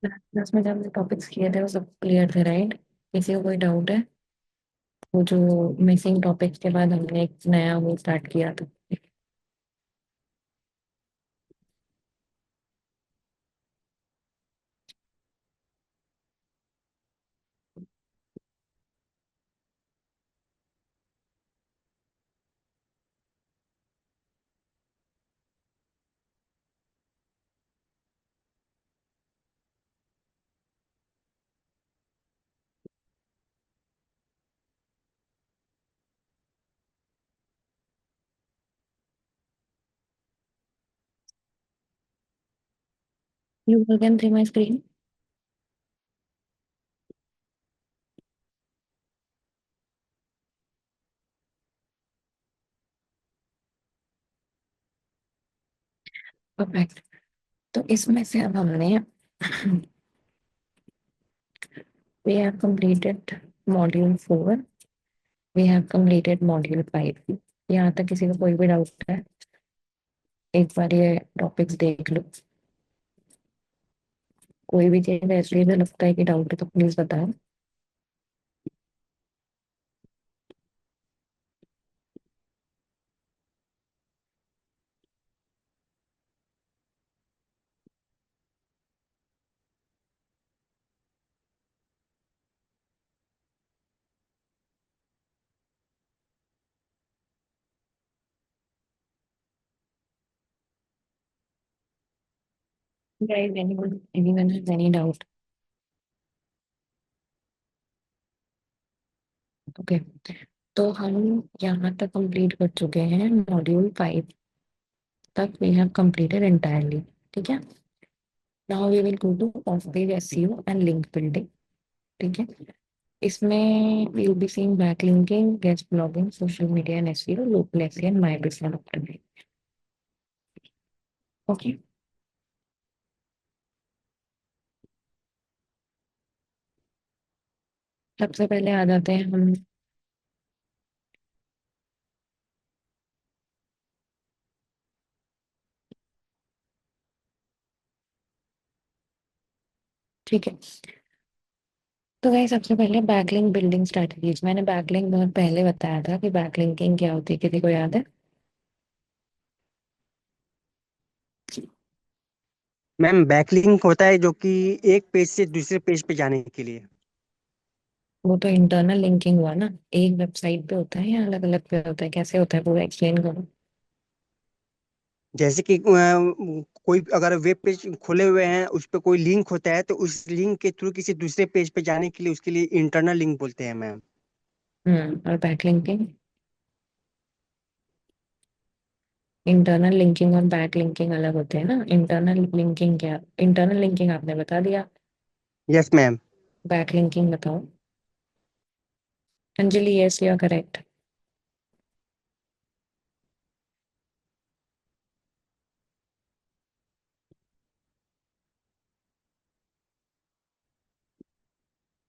Class में जब topics किए थे वो सब क्लियर थे, राइट? किसी को कोई डाउट है? वो जो मिसिंग टॉपिक्स के बाद हमने एक नया वो स्टार्ट किया था। You can see my screen. Perfect. तो इसमें से अब हमने we have completed module 4, we have completed module 5। यहाँ तक किसी को कोई भी डाउट है? एक बार ये टॉपिक्स देख लो। कोई भी चीज ऐसी है लगता है कि डाउट है तो प्लीज बताओ। Guys, anyone has any doubt? Okay, तो हम यहाँ तक कंप्लीट कर चुके हैं मॉड्यूल 5 तक। We have completed entirely. ठीक है। Now we will go to off page SEO and link building. ठीक है। इसमें we will be seeing back linking, guest blogging, social media and SEO, local SEO and my business optimisation. Okay. सबसे पहले आ जाते हैं हम। ठीक है। तो वही सबसे पहले बैकलिंक बिल्डिंग स्ट्रेटजीज। मैंने बैकलिंक बहुत पहले बताया था कि बैकलिंकिंग क्या होती है, किसी को याद है? मैम बैकलिंक होता है जो कि एक पेज से दूसरे पेज पे जाने के लिए। वो तो इंटरनल लिंकिंग हुआ ना। एक वेबसाइट पे होता है या अलग अलग पे होता है? कैसे होता है पूरा एक्सप्लेन करो। जैसे कि कोई अगर वेब पेज खोले हुए हैं उस पे कोई लिंक होता है तो उस लिंक के थ्रू किसी दूसरे पेज पे जाने के लिए उसके लिए इंटरनल लिंक बोलते हैं मैम। और बैकलिंकिंग? इंटरनल लिंकिंग और बैक लिंकिंग अलग होते हैं ना। इंटरनल लिंकिंग क्या? इंटरनल लिंकिंग आपने बता दिया। Yes ma'am. बैक लिंकिंग बताओ। Anjali, yes you are correct.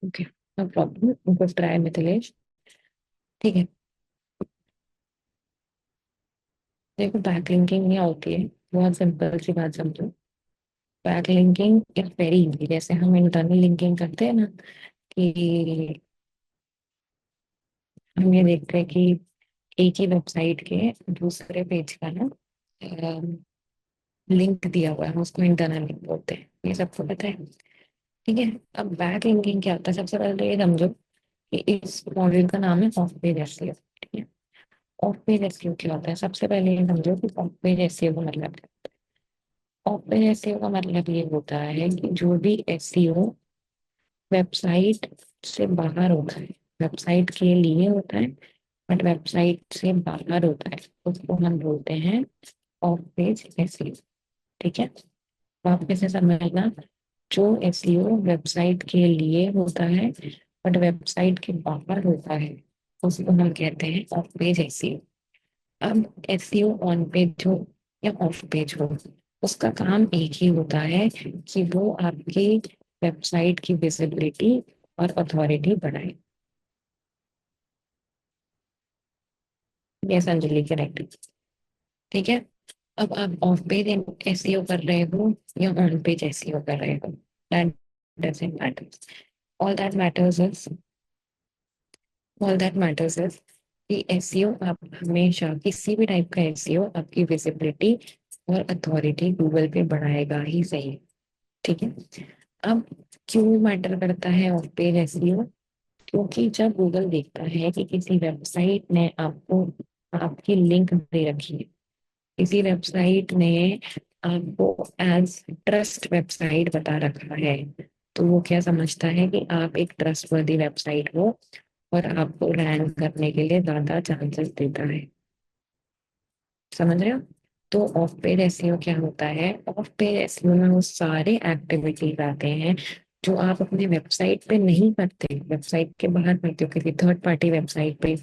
Okay, no problem, good try Mithilesh. ठीक है। देखो, बैक लिंकिंग नहीं होती है। बहुत सिंपल सी बात समझो। Back linking is very easy. जैसे हम इंटरनल लिंकिंग करते हैं ना, कि हम ये देखते हैं कि एक ही वेबसाइट के दूसरे पेज का ना लिंक दिया हुआ है, हम उसको इंटरनल लिंक बोलते हैं। ये सबको पता है। ठीक है। अब बैक लिंकिंग क्या होता है? सबसे पहले ये समझो कि इस मॉड्यूल का नाम है ऑफ पेज एसईओ। ठीक है। ऑफ पेज एसईओ क्या होता है? सबसे पहले ये समझो कि ऑफ पेज एसईओ का मतलब क्या है। ऑफ पेज एसईओ का मतलब ये होता है कि जो भी एसईओ वेबसाइट से बाहर होता है, वेबसाइट के लिए होता है बट वेबसाइट से बाहर होता है, उसको हम बोलते हैं ऑफ पेज एसईओ। ठीक है। वापस से समझना। जो एसईओ वेबसाइट के लिए होता है बट वेबसाइट के बाहर होता है, उसको हम कहते हैं ऑफ पेज एसईओ। अब एसईओ ऑन पेज हो या ऑफ पेज हो, उसका काम एक ही होता है कि वो आपकी वेबसाइट की विजिबिलिटी और अथॉरिटी बढ़ाए। Yes Anjali, correct. ठीक है। अब आप ऑफ पेज एसईओ कर रहे हो या ऑन पेज एसईओ कर रहे हो? That doesn't matter. All that matters is all that matters is कि एसईओ आप हमेशा किसी भी टाइप का एसईओ आपकी विजिबिलिटी और अथॉरिटी गूगल पे बढ़ाएगा ही सही। ठीक है। अब क्यों मैटर करता है ऑफ पेज एसईओ? क्योंकि जब गूगल देखता है कि किसी वेबसाइट ने आपको आपकी लिंक दे रखी है, किसी वेबसाइट ने आपको एज ट्रस्ट वेबसाइट बता रखा है, तो वो क्या समझता है कि आप एक ट्रस्टवर्दी वेबसाइट हो और आपको रैंक करने के लिए ज्यादा चांसेस देता है। समझ रहे हो? तो ऑफ पेड एसईओ क्या होता है? ऑफ पेड एसईओ में वो सारे एक्टिविटीज आते हैं जो आप अपने वेबसाइट पे नहीं करते, वेबसाइट के बाहर करते हो, किसी थर्ड पार्टी वेबसाइट पे,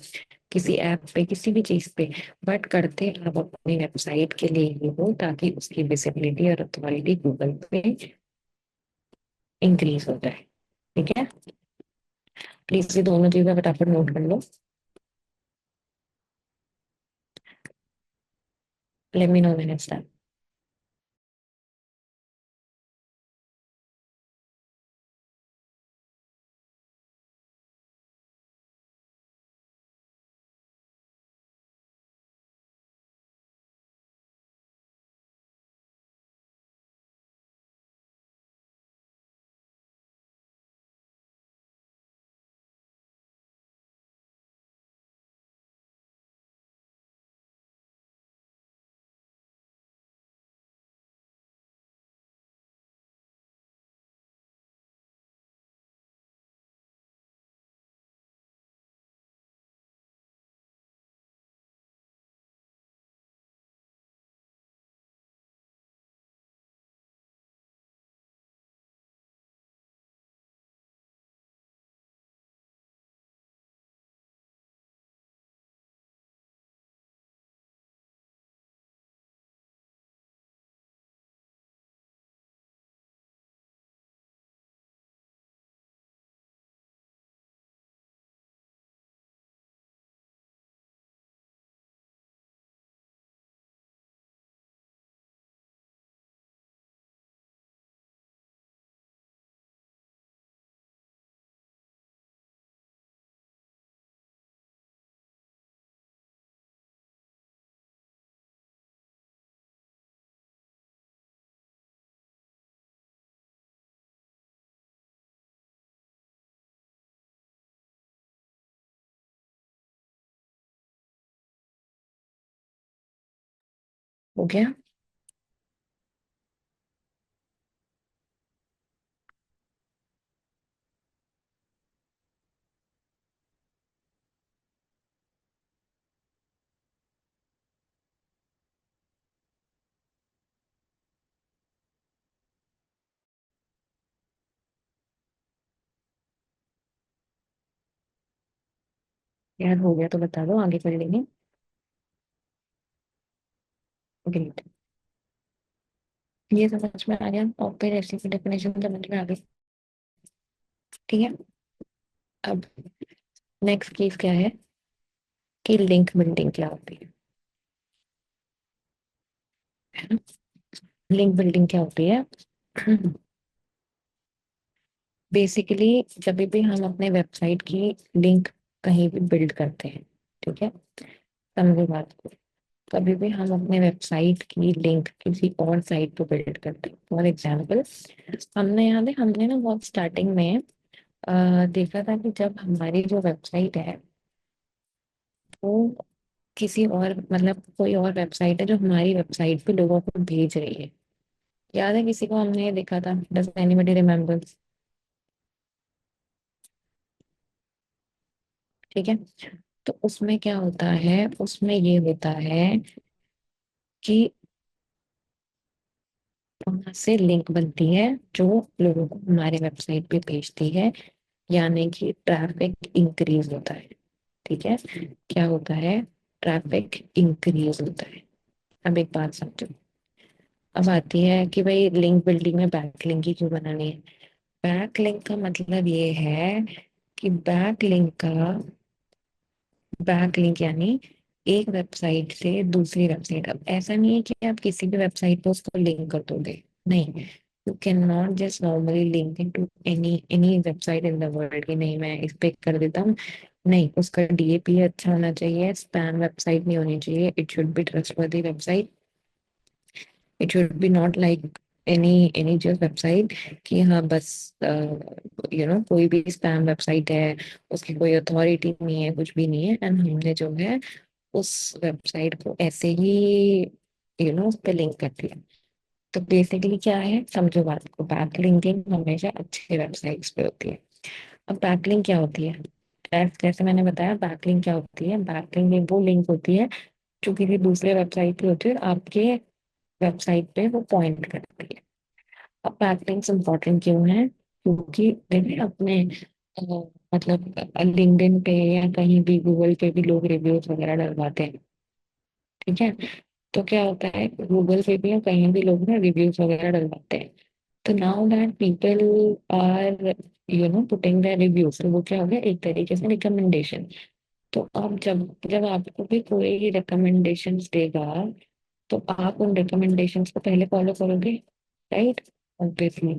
किसी ऐप पे, किसी भी चीज पे, बट करते आप अपनी वेबसाइट के लिए ही हो ताकि उसकी विजिबिलिटी और अथॉरिटी गूगल पे इंक्रीज हो जाए। ठीक है। प्लीज ये दोनों चीजें फटाफट नोट कर लो। Let me know when it's done. हो गया? याद हो गया तो बता दो, आगे कर लेंगे। ग्रेट। ये समझ में आ गया? और फिर ऐसी की डेफिनेशन समझ में आ गई। ठीक है। अब नेक्स्ट चीज क्या है कि लिंक बिल्डिंग क्या होती है ना? लिंक बिल्डिंग क्या होती है? बेसिकली जब भी हम अपने वेबसाइट की लिंक कहीं भी बिल्ड करते हैं, ठीक है, समझो बात को, कभी भी हम अपने वेबसाइट की लिंक किसी और साइट पे बिल्ड करते हैं, फॉर एग्जाम्पल हमने याद है हमने ना बहुत स्टार्टिंग में देखा था कि जब हमारी जो वेबसाइट है वो किसी और मतलब कोई और वेबसाइट है जो हमारी वेबसाइट पे लोगों को भेज रही है, याद है किसी को हमने ये देखा था? Does anybody remember? ठीक है। तो उसमें क्या होता है? उसमें ये होता है कि वहां से लिंक बनती है जो लोगों को हमारे वेबसाइट पे भेजती है, यानी कि ट्रैफिक इंक्रीज होता है। ठीक है। क्या होता है? ट्रैफिक इंक्रीज होता है। अब एक बात समझो। अब आती है कि भाई लिंक बिल्डिंग में बैक लिंक ही क्यों बनानी है? बैक लिंक का मतलब ये है कि बैक लिंक यानी एक वेबसाइट से दूसरी वेबसाइट। अब ऐसा नहीं है कि आप किसी भी वेबसाइट पे उसको लिंक कर दोगे, नहीं। You can not just normally link in to any website in the world कि नहीं मैं इस पे कर देता हूँ। नहीं, उसका डीएपी अच्छा होना चाहिए, स्पैम वेबसाइट नहीं होनी चाहिए, it should be trustworthy website. It should be not like any just website कि हाँ बस कोई भी स्पैम वेबसाइट है, उसकी कोई अथॉरिटी नहीं है, कुछ भी नहीं है, एंड हमने जो है उस वेबसाइट को ऐसे ही उस पे लिंक कर दिया। तो बेसिकली क्या है, समझो बात को, बैकलिंकिंग हमेशा अच्छे वेबसाइट्स पे होती है। अब बैकलिंक क्या होती है? जैसे मैंने बताया, बैकलिंक क्या होती है, बैकलिंक वो लिंक होती है जो किसी दूसरे वेबसाइट पे होती है, आपके वेबसाइट पे वो पॉइंट करती है। अब बैकलिंक्स इंपॉर्टेंट क्यों है? क्योंकि देखिए अपने अ, मतलब लिंक्डइन पे या कहीं भी गूगल पे भी लोग रिव्यूज वगैरह डलवाते हैं। ठीक है, तो क्या होता है, गूगल पे भी या कहीं भी लोग ना रिव्यूज वगैरह डलवाते हैं। तो now that people are putting their reviews, तो वो क्या हो गया, एक तरीके से रिकमेंडेशन। तो अब जब जब आपको भी कोई रिकमेंडेशंस देगा, तो आप उन रिकमेंडेशंस को पहले फॉलो करोगे, राइट? ऑब्वियसली,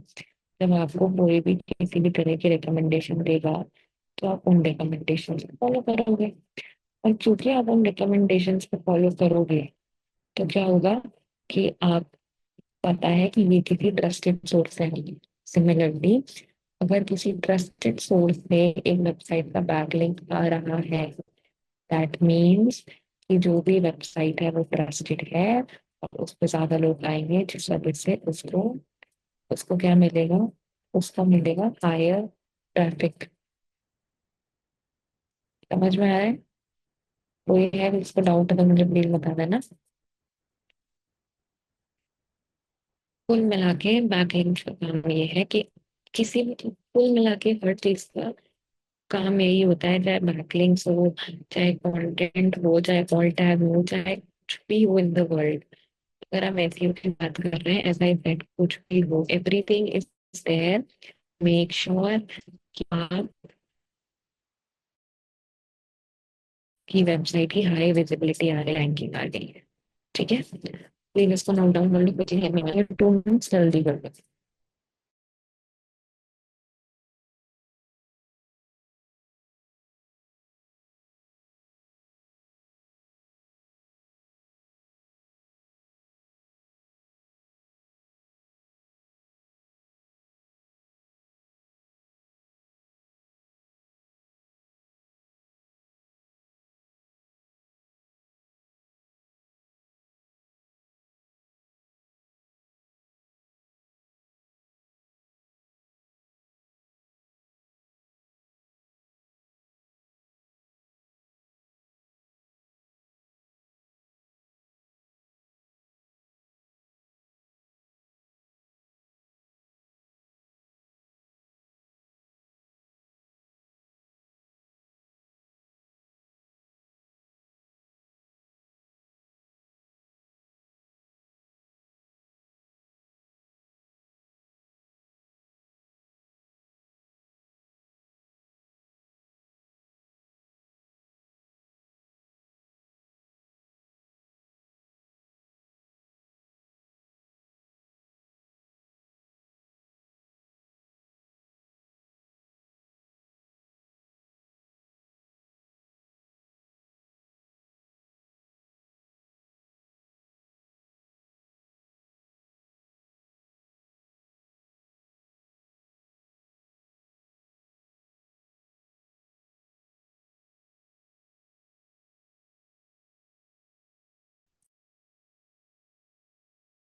जब आपको कोई भी किसी भी तरह की रिकमेंडेशन देगा, तो आप उन रिकमेंडेशंस को फॉलो करोगे। और क्योंकि आप उन रिकमेंडेशंस को फॉलो करोगे, तो क्या होगा कि आप, पता है कि ये किसी ट्रस्टेड सोर्स से है। सिमिलरली, अगर किसी ट्रस्टेड सोर्स से एक वेबसाइट का बैकलिंक आ रहा है, दैट मीन्स कि जो भी वेबसाइट है वो ट्रस्टेड है, और उस पर ज्यादा लोग आएंगे, जिस वजह से उसको उसको क्या मिलेगा, उसको मिलेगा हायर ट्रैफिक। समझ में आ रहा है? कोई है इसको डाउट है तो मुझे प्लीज बता देना। कुल मिला के बैकलिंक का काम ये है कि किसी भी, कुल मिला के हर चीज का काम यही होता है, चाहे बैकलिंक्स हो, चाहे कंटेंट हो, चाहे ऑल टैग हो, चाहे कुछ भी हो इन द वर्ल्ड। अगर हम एसईओ की बात कर रहे हैं, एज आई सेड, कुछ भी हो, everything is there, make sure कि आपकी वेबसाइट की हाई विजिबिलिटी आ रही है, रैंकिंग आ रही है। ठीक है, प्लीज इसको नोट डाउन कर लो, कुछ नहीं, 2 मिनट्स जल्दी कर लो।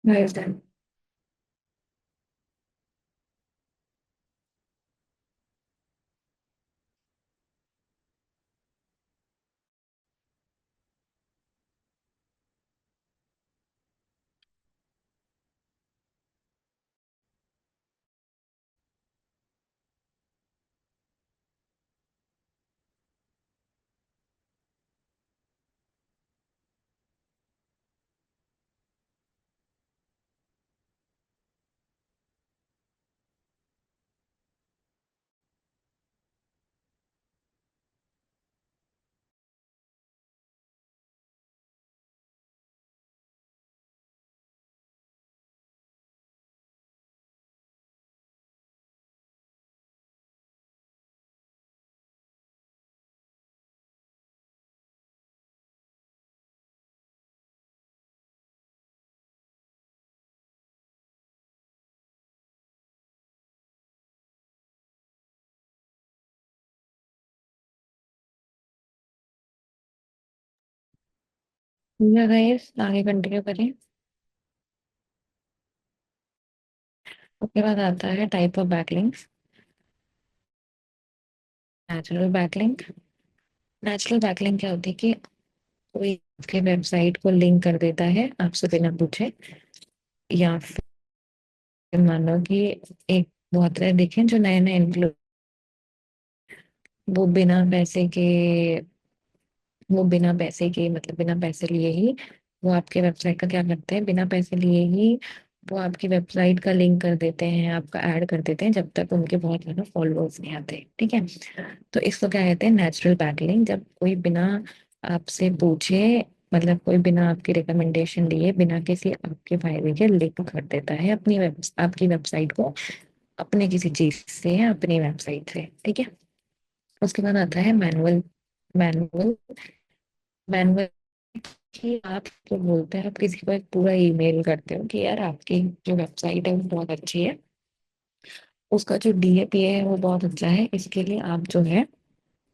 Where is that? गाइस आगे कंटिन्यू करें। उसके बाद आता है type of backlinks. Natural backlink. Natural backlink क्या होती है कि कोई आपके वेबसाइट को लिंक कर देता है आपसे बिना पूछे, या फिर मान लो कि एक बहुत तरह देखें जो नए नए वो बिना पैसे के वो बिना पैसे के मतलब बिना पैसे लिए ही वो आपके वेबसाइट का क्या करते हैं, बिना पैसे लिए ही वो आपकी वेबसाइट का लिंक कर देते हैं, आपका ऐड कर देते हैं, जब तक उनके बहुत ज्यादा फॉलोअर्स नहीं आते। ठीक है। तो इसको क्या कहते हैं, नेचुरल बैकलिंक। जब कोई बिना आपसे पूछे, मतलब कोई बिना आपकी रिकमेंडेशन लिए, बिना किसी आपके फायदे के लिंक कर देता है आपकी वेबसाइट को अपने किसी चीज से या अपनी वेबसाइट से। ठीक है। उसके बाद आता है मैनुअल। मैनुअल मैनुअल कि आप जो बोलते हैं, आप किसी को एक पूरा ईमेल करते हो कि यार आपकी जो वेबसाइट है वो बहुत अच्छी है, उसका जो डीएपीए है वो बहुत अच्छा है, इसके लिए आप जो है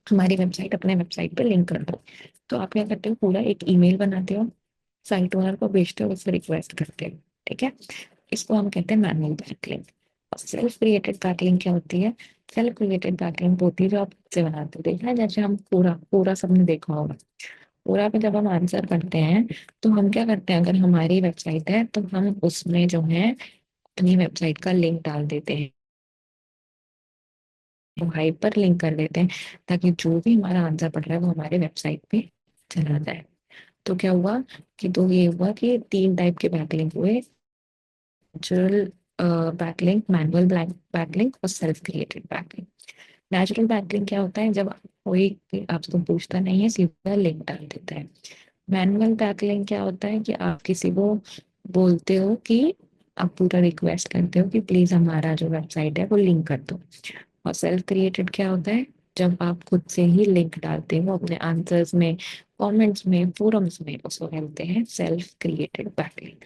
हमारी वेबसाइट अपने वेबसाइट पे लिंक कर दो। तो आप क्या करते हो, पूरा एक ईमेल बनाते हो, साइट ओनर को भेजते हो, उससे रिक्वेस्ट करते हो। ठीक है। इसको हम कहते हैं मैनुअल बैकलिंक। और सेल्फ क्रिएटेड बैकलिंक क्या होती है? सेल्फ क्रिएटेड बैकलिंक होती है जो आप खुद से बनाते हो। देखना है, जैसे हम पूरा पूरा सबने देखा होगा, पूरा पे जब हम आंसर करते हैं तो हम क्या करते हैं, अगर हमारी वेबसाइट है तो हम उसमें जो है अपनी वेबसाइट का लिंक डाल देते हैं, तो हाइपर लिंक कर देते हैं, ताकि जो भी हमारा आंसर पढ़ रहा है वो हमारे वेबसाइट पे चला जाए। तो क्या हुआ कि तो ये हुआ कि तीन टाइप के बैकलिंक हुए, नेचुरल बैकलिंक, मैनुअल बैकलिंक और self created backlink. Natural backlink क्या होता है, जब कोई आपको पूछता नहीं है, सीधा लिंक डाल देता है। मैनुअल बैकलिंक क्या होता है कि आप किसी को बोलते हो कि आप पूरा रिक्वेस्ट करते हो कि प्लीज हमारा जो वेबसाइट है वो लिंक कर दो। और सेल्फ क्रिएटेड क्या होता है, जब आप खुद से ही लिंक डालते हो अपने आंसर्स में, कमेंट्स में, फोरम्स में, उसको कहते हैं सेल्फ क्रिएटेड बैकलिंक।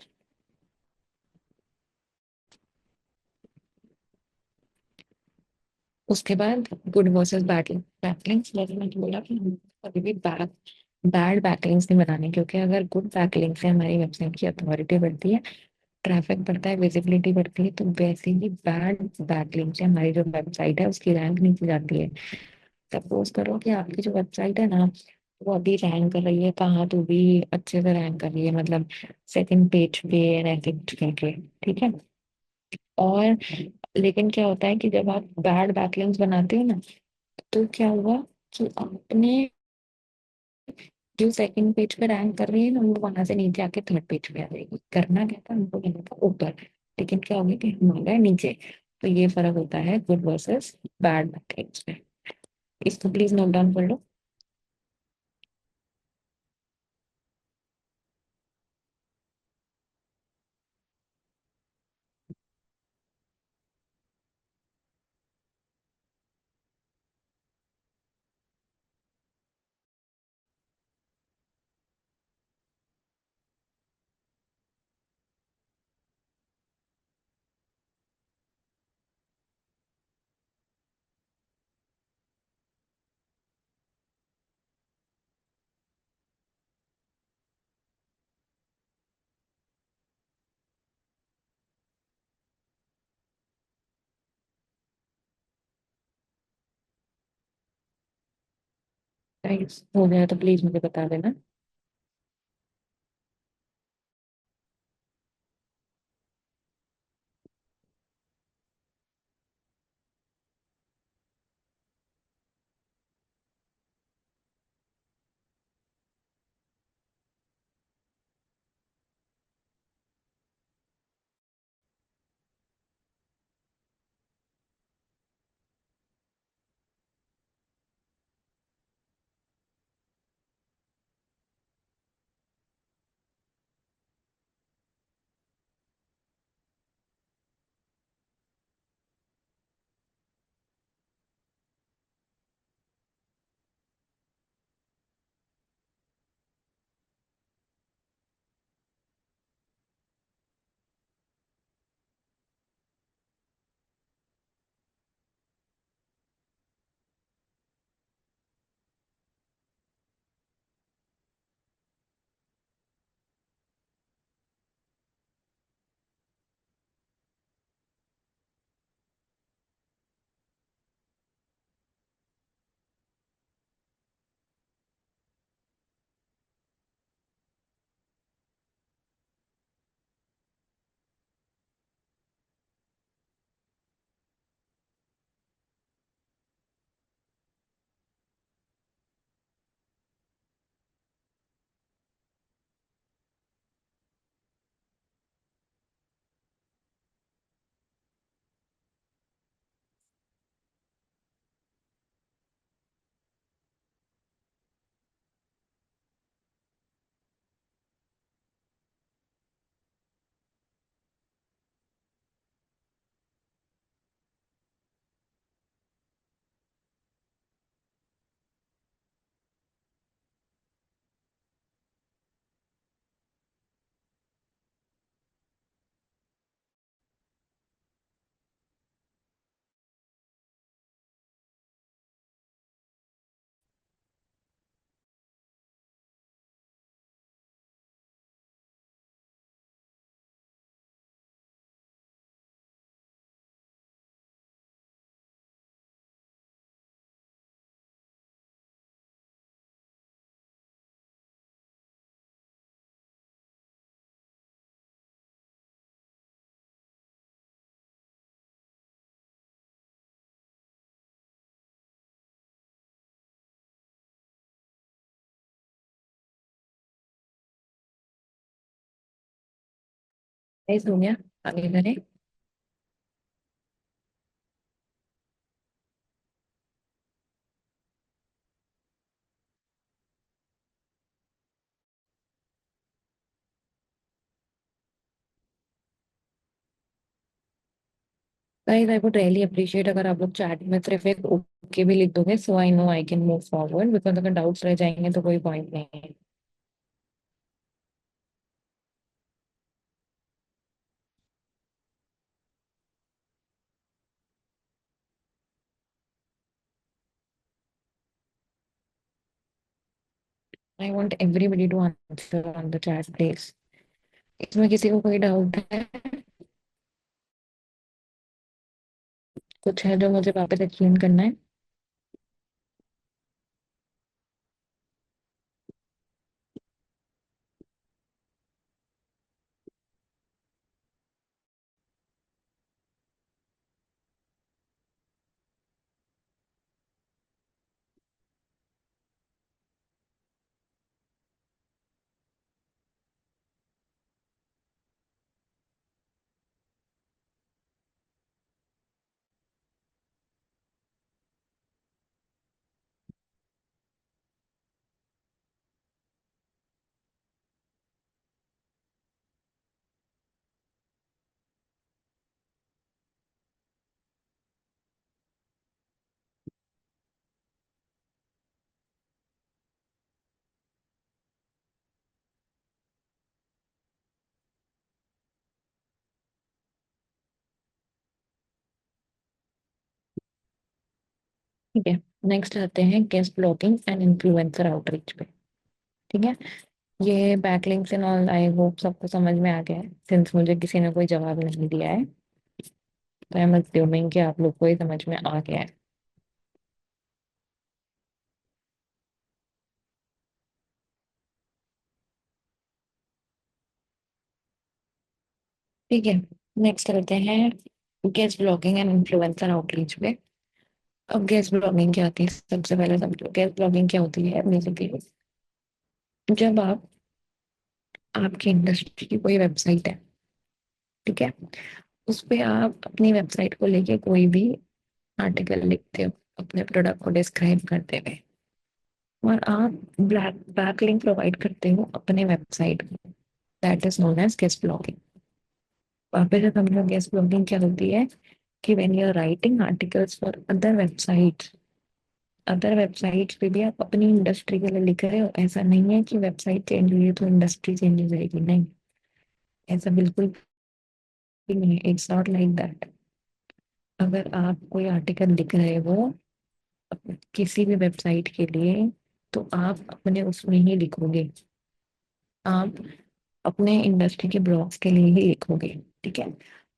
उसके बाद गुड वर्सेस बैड बैकलिंक्स। जैसे मैंने बोला कि हम कभी भी बैड बैकलिंक्स नहीं बनाने, क्योंकि अगर गुड बैकलिंक से हमारी वेबसाइट की अथॉरिटी बढ़ती है, ट्रैफिक बढ़ता है, विजिबिलिटी बढ़ती है, तो वैसे ही बैड बैकलिंक से हमारी जो वेबसाइट है उसकी रैंक नीचे जाती है। सपोज करो कि आपकी जो वेबसाइट है ना, वो अभी रैंक कर रही है कहाँ, तो भी अच्छे से रैंक कर रही है, मतलब सेकंड पेज पे रैंक करके। ठीक है। और लेकिन क्या होता है कि जब आप बैड बैकलिंक्स बनाते हो ना, तो क्या हुआ कि आपने जो सेकंड पेज पे रैंक कर रही है ना, वो वहां से नीचे आके थर्ड पेज पे आ जाएगी। करना क्या था उनको, कहना था ऊपर, लेकिन क्या होगा कि हम आ गए नीचे। तो ये फर्क होता है गुड वर्सेस बैड बैकलिंक्स में। इसको प्लीज नोट डाउन कर लो। गाइस हो गया तो प्लीज मुझे बता देना। सोनिया, आगे करें। Guys I would really appreciate अगर आप लोग चैट में सिर्फ एक ओके भी लिख दोगे, so I know I can move forward, because अगर डाउट्स रह जाएंगे तो कोई पॉइंट नहीं है। I want everybody to answer on the chat please. इसमें किसी को कोई डाउट है? कुछ है जो मुझे वापस एक्सप्लेन करना है? ठीक है, नेक्स्ट आते हैं guest blogging and influencer outreach पे। ठीक है, ये backlinks and all I hope सबको समझ में आ गया है, सिंस मुझे किसी ने कोई जवाब नहीं दिया है, तो आई एम अज्यूमिंग कि आप लोग को ये समझ में आ गया है। ठीक है, नेक्स्ट चलते हैं guest blogging and influencer outreach पे। अब गेस्ट ब्लॉगिंग क्या होती है, सबसे पहले समझो गेस्ट ब्लॉगिंग क्या होती है। बेसिकली जब आप, आपकी इंडस्ट्री की कोई वेबसाइट है, ठीक है, उस पे आप अपनी वेबसाइट को लेके कोई भी आर्टिकल लिखते हो अपने प्रोडक्ट को डिस्क्राइब करते हुए, और आप ब्लैक बैकलिंक प्रोवाइड करते हो अपने वेबसाइट को, that is known as guest blogging. वापस से समझो गेस्ट ब्लॉगिंग क्या होती है, कि when you are writing articles for other websites पे भी आप अपनी इंडस्ट्री के लिए लिख रहे हो। ऐसा नहीं है कि वेबसाइट चेंज हुई है तो इंडस्ट्री चेंज हो जाएगी, नहीं, ऐसा बिल्कुल भी नहीं है, इट्स नॉट लाइक दैट। अगर आप कोई आर्टिकल लिख रहे हो किसी भी वेबसाइट के लिए, तो आप अपने उसमें ही लिखोगे, आप अपने इंडस्ट्री के ब्लॉग्स के लिए ही लिखोगे। ठीक है,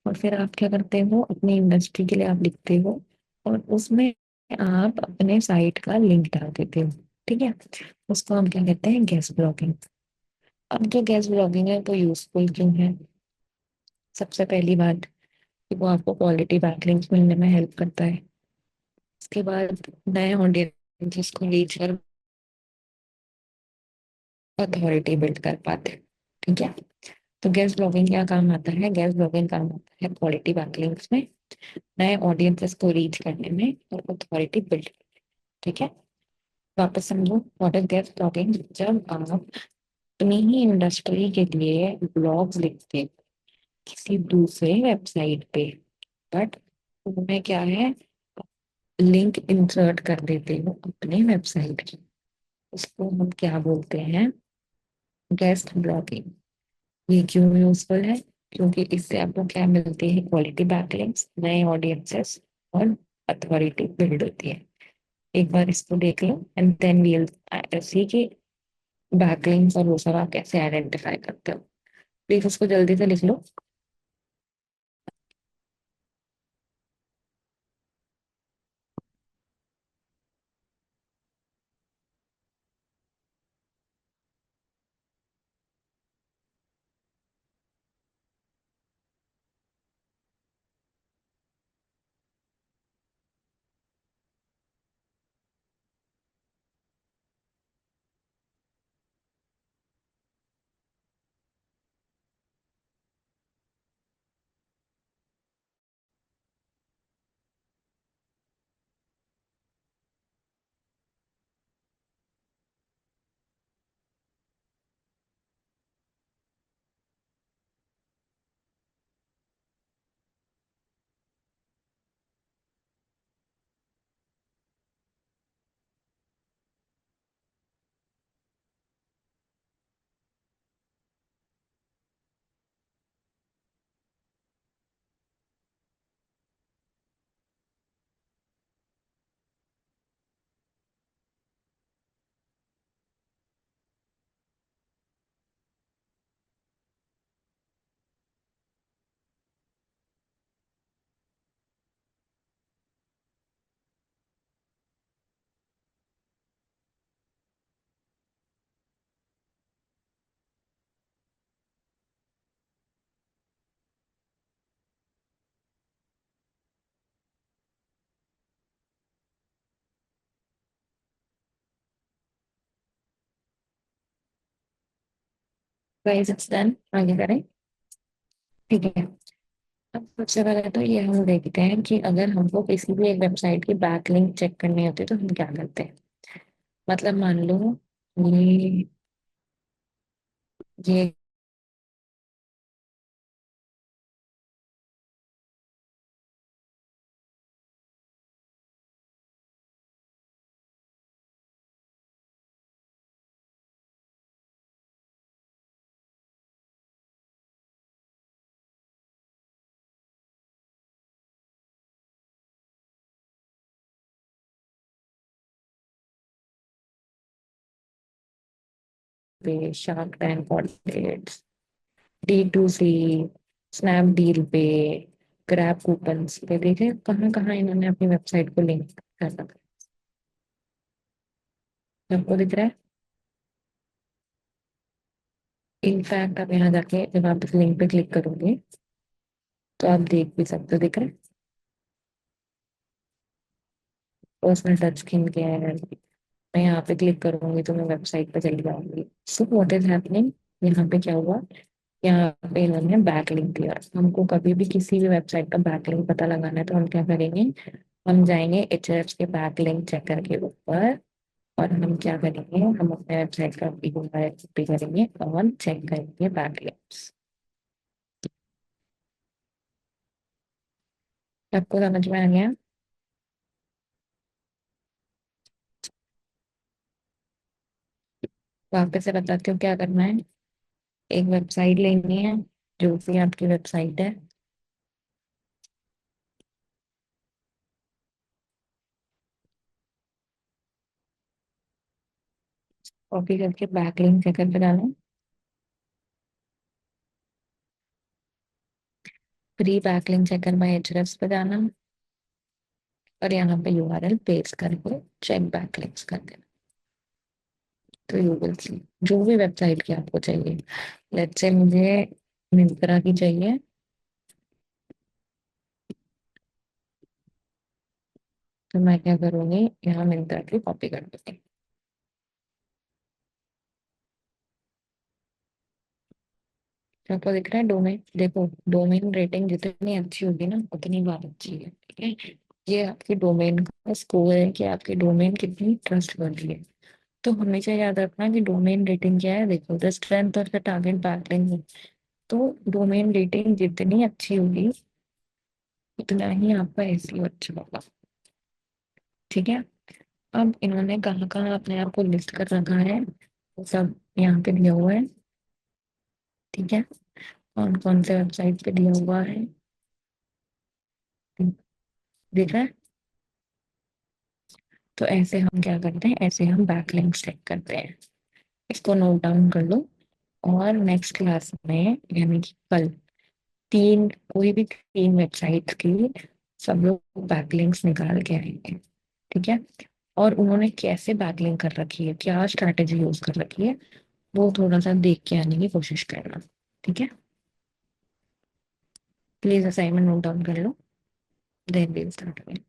और फिर आप क्या करते हो, अपनी इंडस्ट्री के लिए आप लिखते हो और उसमें आप अपने साइट का लिंक डाल देते हो। ठीक है, उसको हम क्या कहते हैं, गेस्ट ब्लॉगिंग। अब जो गेस्ट ब्लॉगिंग है वो यूजफुल क्यों है? सबसे पहली बात कि वो आपको क्वालिटी बैकलिंक्स मिलने में हेल्प करता है। इसके बाद नए ऑडियंस को रीच कर अथॉरिटी बिल्ड कर पाते हैं। ठीक है, तो गेस्ट ब्लॉगिंग क्या काम आता है, गेस्ट ब्लॉगिंग काम आता है क्वालिटी बैकलिंक्स में, नए ऑडियंसेस को रीच करने में और अथॉरिटी बिल्ड। ठीक है, वापस समझो व्हाट इज गेस्ट ब्लॉगिंग। जब आप अपनी ही इंडस्ट्री के लिए ब्लॉग्स लिखते हैं किसी दूसरे वेबसाइट पे, बट उनमें क्या है, लिंक इंसर्ट कर देते हो अपने वेबसाइट की, उसको हम क्या बोलते हैं, गेस्ट ब्लॉगिंग। ये क्यों यूजफुल है? क्योंकि इससे आपको क्या मिलती है, क्वालिटी बैकलिंक्स, नए ऑडियंसेस और अथॉरिटी बिल्ड होती है। एक बार इसको देख लो एंड देन वील सी कि बैकलिंक्स और वो सब आप कैसे आइडेंटिफाई करते हो। प्लीज उसको जल्दी से लिख लो। गाइस इट्स डन, आगे करें। ठीक है। अब सबसे पहले तो ये हम देखते हैं कि अगर हमको किसी भी एक वेबसाइट की बैक लिंक चेक करनी होती है तो हम क्या करते हैं। मतलब मान लो ये ये पे shark tank audits, D2C, Snapdeal पे, ग्रैब कूपन्स पे, देखे कहाँ कहाँ इन्होंने अपनी वेबसाइट को लिंक कर रखा है। आपको दिख रहा है। इनफैक्ट आप यहाँ जाके जब आप इस लिंक पे क्लिक करोगे तो आप देख भी सकते हो, दिख रहा है। Personal touch skin care. मैं यहाँ पे क्लिक करूंगी तो मैं वेबसाइट पे चली जाऊंगी। सो व्हाट इज हैपनिंग, यहाँ पे क्या हुआ, यहाँ पे इन्होंने बैक लिंक दिया। हमको कभी भी किसी भी वेबसाइट का बैक लिंक पता लगाना है तो हम क्या करेंगे, हम जाएंगे एचएफ के बैक लिंक चेकर के ऊपर और हम क्या करेंगे, हम अपने वेबसाइट का यूआरएल कॉपी करेंगे और चेक करेंगे बैक लिंक्स। आपको समझ में आ गया। वापस से बताती हूँ क्या करना है। एक वेबसाइट लेनी है, जो भी आपकी वेबसाइट है, कॉपी करके बैक लिंक चेकर पे डालें। फ्री बैकलिंक चेकर बाय एचरेफ्स पे जाना और यहाँ पे यूआरएल पेस्ट करके चेक बैकलिंक्स कर देना। तो यू विल सी जो भी वेबसाइट की आपको चाहिए। लेट्स से मुझे मिंत्रा की चाहिए, तो मैं क्या करूंगी, यहाँ मिंत्रा की कॉपी कर दूंगी। तो आपको दिख रहा है डोमेन, देखो डोमेन रेटिंग जितनी अच्छी होगी ना उतनी बात अच्छी है, ठीक है। ये आपके डोमेन का स्कोर है कि आपकी डोमेन कितनी ट्रस्टवर्दी है। तो हमेशा याद रखना कि डोमेन रेटिंग क्या है। देखो the strength of the target backlink, तो डोमेन रेटिंग जितनी अच्छी होगी उतना ही आपका एसईओ अच्छा होगा, ठीक है। अब इन्होंने कहाँ कहाँ अपने आप को लिस्ट कर रखा है वो सब यहाँ पे दिया हुआ है, ठीक है। कौन कौन से वेबसाइट पे दिया हुआ है, दिख रहा है। तो ऐसे हम क्या करते हैं, ऐसे हम बैकलिंक्स चेक करते हैं। इसको नोट डाउन कर लो और नेक्स्ट क्लास में यानी कि कल तीन, कोई भी तीन वेबसाइट की सब लोग बैकलिंक्स निकाल के आएंगे, ठीक है। और उन्होंने कैसे बैकलिंक कर रखी है, क्या स्ट्रैटेजी यूज कर रखी है, वो थोड़ा सा देख के आने की कोशिश करना, ठीक है। प्लीज असाइनमेंट नोट डाउन कर लो, then we start again.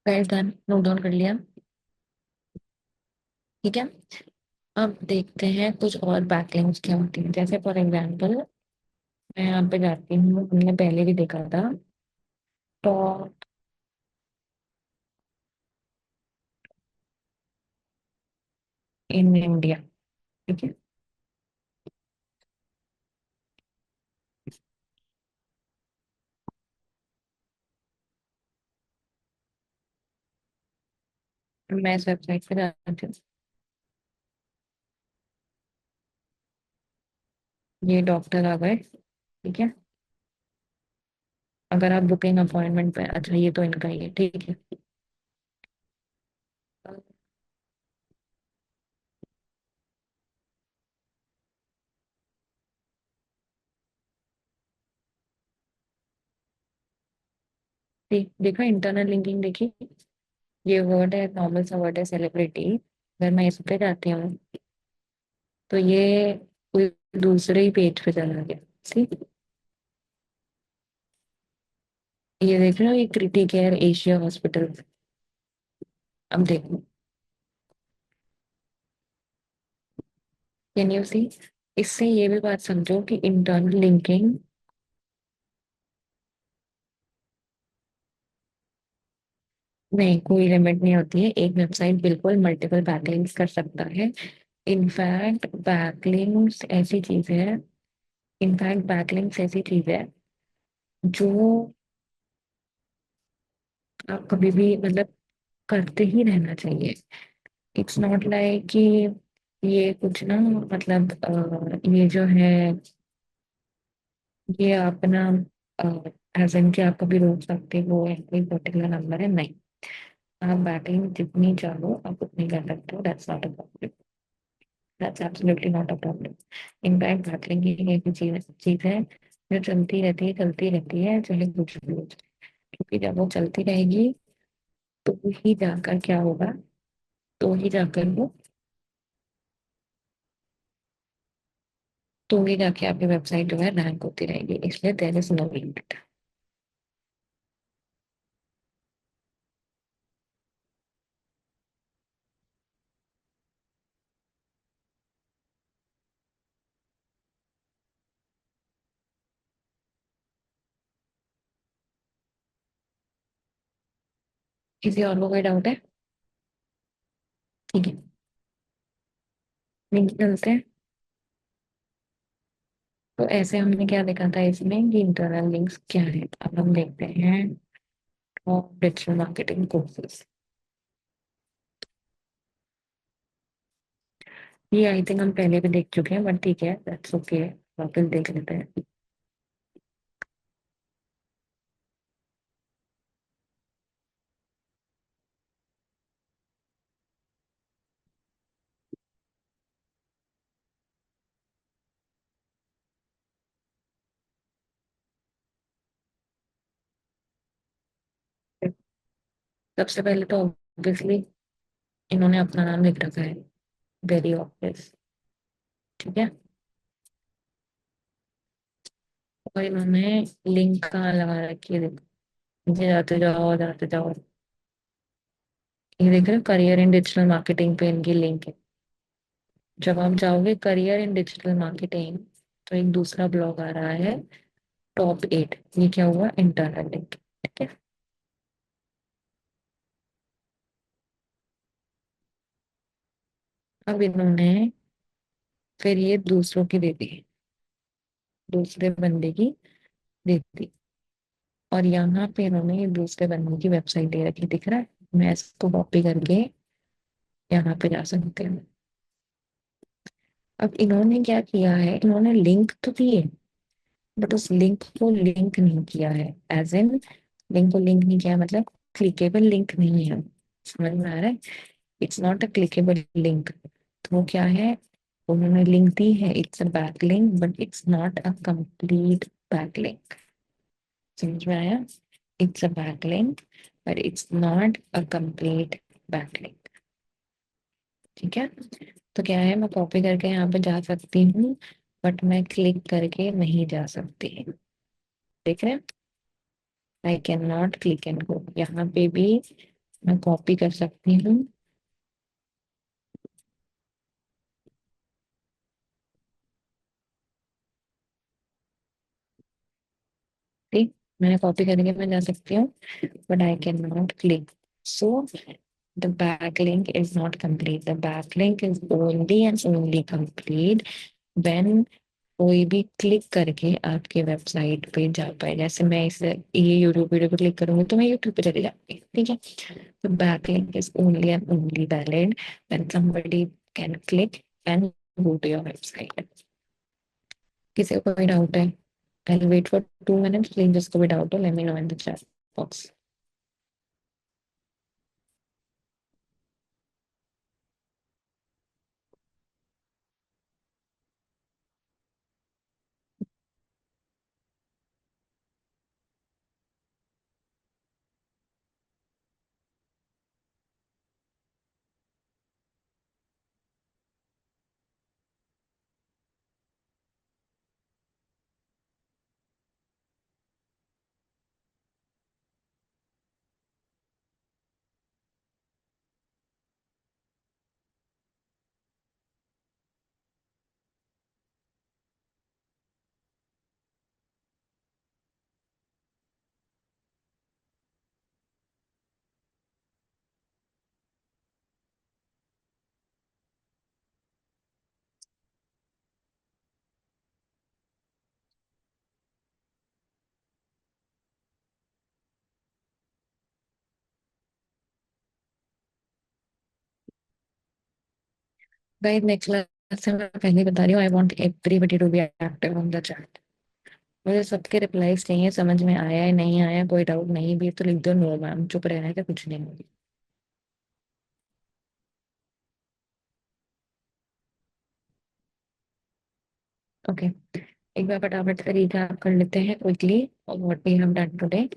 Guys done, note down कर लिया, ठीक है। अब देखते हैं कुछ और बैकलिंक्स क्या होती हैं, जैसे फॉर एग्जांपल मैं यहाँ पे जाती हूँ, हमने पहले भी देखा था, टॉप इन इंडिया। ठीक है, मैं इस वेबसाइट पे जाती हूँ, ये डॉक्टर आ गए। ठीक है, अगर आप बुकिंग अपॉइंटमेंट पे, अच्छा ये तो इनका ही है, ठीक है। ठीक, देखा इंटरनल लिंकिंग देखी, ये वर्ड है, नॉर्मल सा वर्ड है सेलिब्रिटी। अगर मैं इस पे जाती हूँ तो ये कोई दूसरे ही पेज पे चला गया। ठीक, ये देख रहे हो, ये क्रिटिक केयर एशिया हॉस्पिटल। अब देखो, कैन यू सी, इससे ये भी बात समझो कि इंटरनल लिंकिंग, नहीं कोई लिमिट नहीं होती है, एक वेबसाइट बिल्कुल मल्टीपल बैकलिंक्स कर सकता है। इनफैक्ट बैकलिंक्स ऐसी चीज है, इनफैक्ट बैकलिंक्स ऐसी चीज है जो आप कभी भी मतलब करते ही रहना चाहिए। इट्स नॉट लाइक कि ये कुछ ना, मतलब ये जो है, ये अपना एज इन कि आप कभी रोक सकते हो, या कोई पर्टिकुलर नंबर है, नहीं। आप बैटिंग जितनी चाहो आप उतनी कर सकते हो, that's not a problem, that's absolutely not a problem. In fact बैटलिंग की एक चीज है जो चलती रहती है, चाहे कुछ भी हो जाए। क्योंकि जब वो चलती रहेगी तो ही जाकर क्या होगा, तो ही जाकर वो, तो ही जाके आपकी वेबसाइट जो है रैंक होती रहेगी, इसलिए देयर इज नो लिमिट। किसी और को कोई डाउट है? ठीक है, लिंक चलते हैं। तो ऐसे हमने क्या देखा था इसमें कि इंटरनल लिंक्स क्या है, अब हम देखते हैं डिजिटल मार्केटिंग कोर्सेज। ये आई थिंक हम पहले भी देख चुके हैं, बट ठीक है, दैट्स ओके, वापस देख लेते हैं। सबसे पहले तो ऑब्वियसली इन्होंने अपना नाम लिख रखा है, वेरी ऑब्वियस। ठीक है, और इन्होंने लिंक कहाँ लगा रखी है, देखो, नीचे जाते जाओ, ये देख रहे हो, करियर इन डिजिटल मार्केटिंग पे इनकी लिंक है। जब आप जाओगे करियर इन डिजिटल मार्केटिंग, तो एक दूसरा ब्लॉग आ रहा है, टॉप 8, ये क्या हुआ, इंटरनल लिंक। ठीक है, अब इन्होंने फिर ये दूसरों की दे दी, दूसरे बंदे की दे दी, और यहाँ पे इन्होंने ये दूसरे बंदे की वेबसाइट दे रखी, दिख रहा है, मैं इसको कॉपी करके यहाँ पे जा सकते हैं। अब इन्होंने क्या किया है, इन्होंने लिंक तो दिए, बट उस लिंक को लिंक नहीं किया है, एज इन लिंक को लिंक नहीं किया मतलब क्लिकेबल लिंक नहीं है, समझ में आ रहा है? It's not a clickable link. तो वो क्या है, उन्होंने लिंक दी है, it's a back link, but it's not a complete back link. समझ में आया? It's a back link but it's not a complete back link. ठीक है, तो क्या है, मैं कॉपी करके यहाँ पे जा सकती हूँ, बट मैं क्लिक करके नहीं जा सकती। देख रहे हैं, I can not click and go, यहाँ पे भी मैं कॉपी कर सकती हूँ। मैंने कॉपी करके मैं जा सकती हूँ, but I can not click. So the backlink is not complete. The backlink is only and only complete when कोई भी क्लिक करके आपके वेबसाइट पे जा पाए. जैसे मैं इस ये यूट्यूब वीडियो पे क्लिक करूंगी तो मैं यूट्यूब पे चली जाऊंगी, ठीक है. तो backlink is only and only valid when somebody can click and go to your website. किसी को कोई डाउट है? I'll wait for 2 minutes. Please जिसको भी डाउट हो let me know in the chat box. Guys next class से मैं पहले ही बता रही हूँ, I want everybody to be active on the chat. मुझे सबके रिप्लाईज चाहिए. समझ में आया है नहीं आया, कोई डाउट नहीं भी तो लिख दो नो मैम, चुप रहने का कुछ नहीं होगी. ओके, एक बार फटाफट से रिकैप कर लेते हैं quickly what we have done today.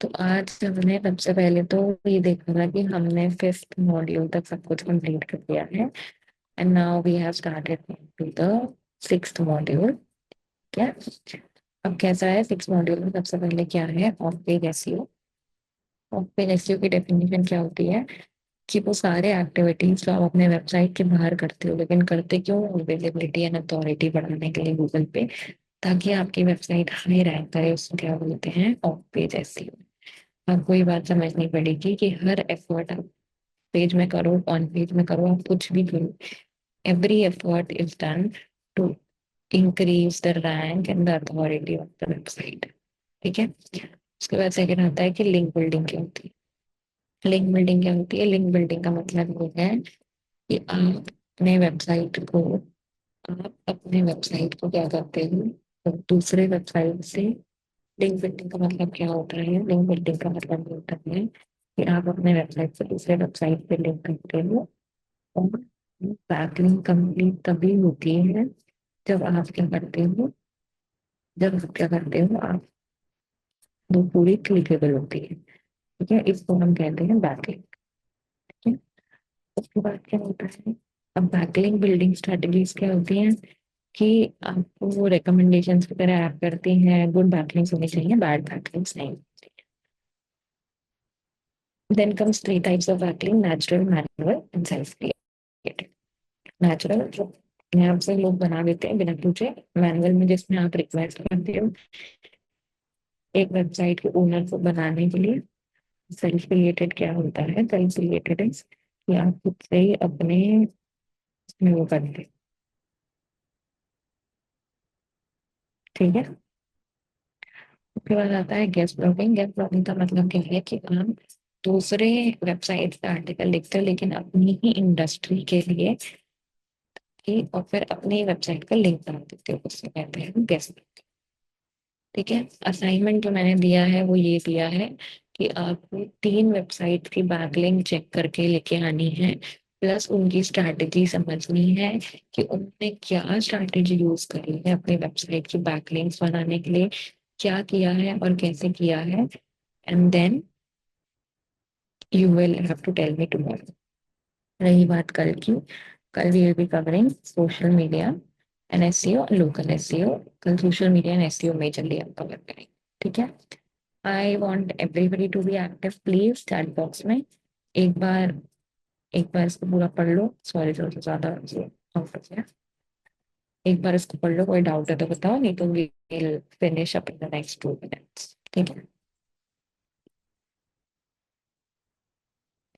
तो आज हमने सबसे पहले तो ये देखा था कि हमने फिफ्थ मॉड्यूल तक सब कुछ कंप्लीट कर दिया है. And now we have started to the sixth module. क्या अब कैसा है सिक्स मॉड्यूल में? सबसे पहले क्या है of page SEO. Of page SEO की डेफिनेशन क्या होती है कि वो सारे एक्टिविटीज जो आप अपने वेबसाइट के बाहर करते हो, लेकिन करते क्यों? विजिबिलिटी एंड अथॉरिटी बढ़ाने के लिए गूगल पे, ताकि आपकी वेबसाइट हाई रैंक करे. उसको क्या बोलते हैं? Of page SEO. आपको ये बात समझनी पड़ेगी कि हर एफर्ट आप पेज में करो, ऑन पेज में करो, आप कुछ भी करो, every effort is done to increase the rank and the authority of the website. ठीक है. उसके बाद सेकंड आता है कि लिंक बिल्डिंग क्या होती है. लिंक बिल्डिंग क्या होती है? लिंक बिल्डिंग का मतलब ये है कि आप अपने वेबसाइट को क्या करते हो, तो दूसरे वेबसाइट से. लिंक बिल्डिंग का मतलब क्या होता है? लिंक बिल्डिंग का मतलब ये होता है कि आप अपने वेबसाइट से दूसरे वेबसाइट पे लिंक करते हो. और बैकलिंक कंप्लीट तभी होती है जब आप क्या करते हो, आप वो पूरी क्लिकेबल होती है. ठीक है, इसको हम कहते हैं बैकलिंक. ठीक है. उसके बाद क्या होता है? अब बैकलिंक बिल्डिंग स्ट्रेटजीज क्या होती हैं कि आपको वो रिकमेंडेशंस की तरह ऐप करती हैं. गुड बैकलिंक्स होनी चाहिए, बैड बैकलिंक्स नहीं. Then comes three types of backlink: natural, manual and self created. Natural जो अपने आप से लोग बना देते हैं बिना पूछे. मैनुअल में जिसमें आप रिक्वेस्ट करते हो एक वेबसाइट के ओनर को बनाने के लिए. सेल्फ क्रिएटेड क्या होता है? सेल्फ क्रिएटेड इज कि आप खुद से ही अपने उसमें वो करते हैं. ठीक है. उसके बाद आता है गेस्ट ब्लॉगिंग. गेस्ट ब्लॉगिंग का मतलब क्या है कि आप दूसरे वेबसाइट पे आर्टिकल लिखते हो लेकिन अपनी ही इंडस्ट्री के लिए ही, और फिर अपनी वेबसाइट का लिंक डाल देते हो. उससे कहते हैं गेस्ट. ठीक है. असाइनमेंट जो मैंने दिया है वो ये दिया है कि आपको 3 वेबसाइट की बैकलिंक चेक करके लेके आनी है, प्लस उनकी स्ट्रैटेजी समझनी है कि उन्होंने क्या स्ट्रैटेजी यूज करी है अपनी वेबसाइट की बैकलिंक्स बनाने के लिए, क्या किया है और कैसे किया है. And then you will have to tell me tomorrow. रही बात कल की, कल we will be covering social media and SEO, local SEO. कल social media and SEO majorly हम कवर करेंगे. ठीक है. I want everybody to be active please chat box में. एक बार एक बार इसको पूरा पढ़ लो. सॉरी थोड़ा सा ज्यादा आउट हो गया. एक बार इसको पढ़ लो, कोई डाउट है तो बताओ, नहीं तो we will finish up in the next 2 minutes. ठीक है,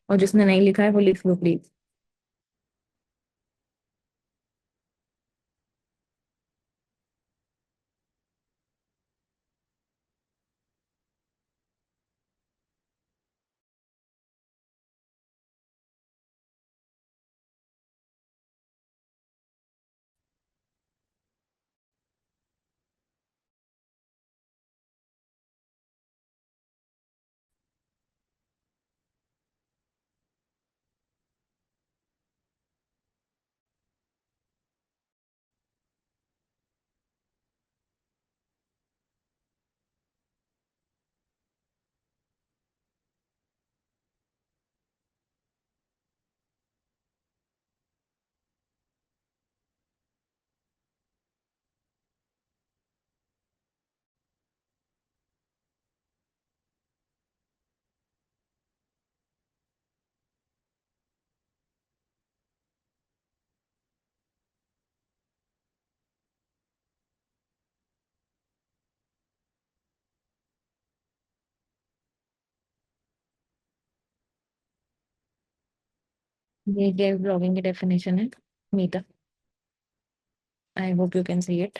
और जिसने नहीं लिखा है वो लिख लो प्लीज। ये डेव ब्लॉगिंग की डेफिनेशन है मीटा। I hope you can see it.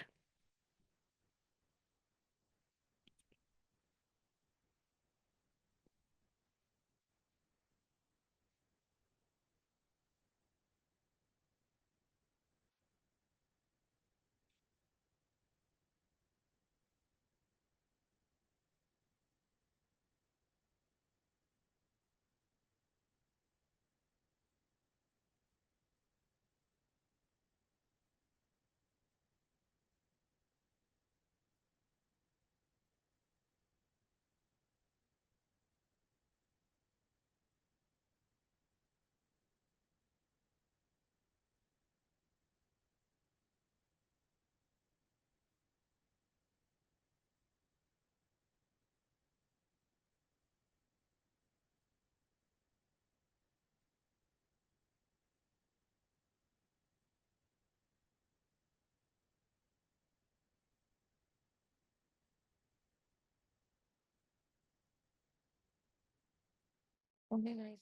Okay guys.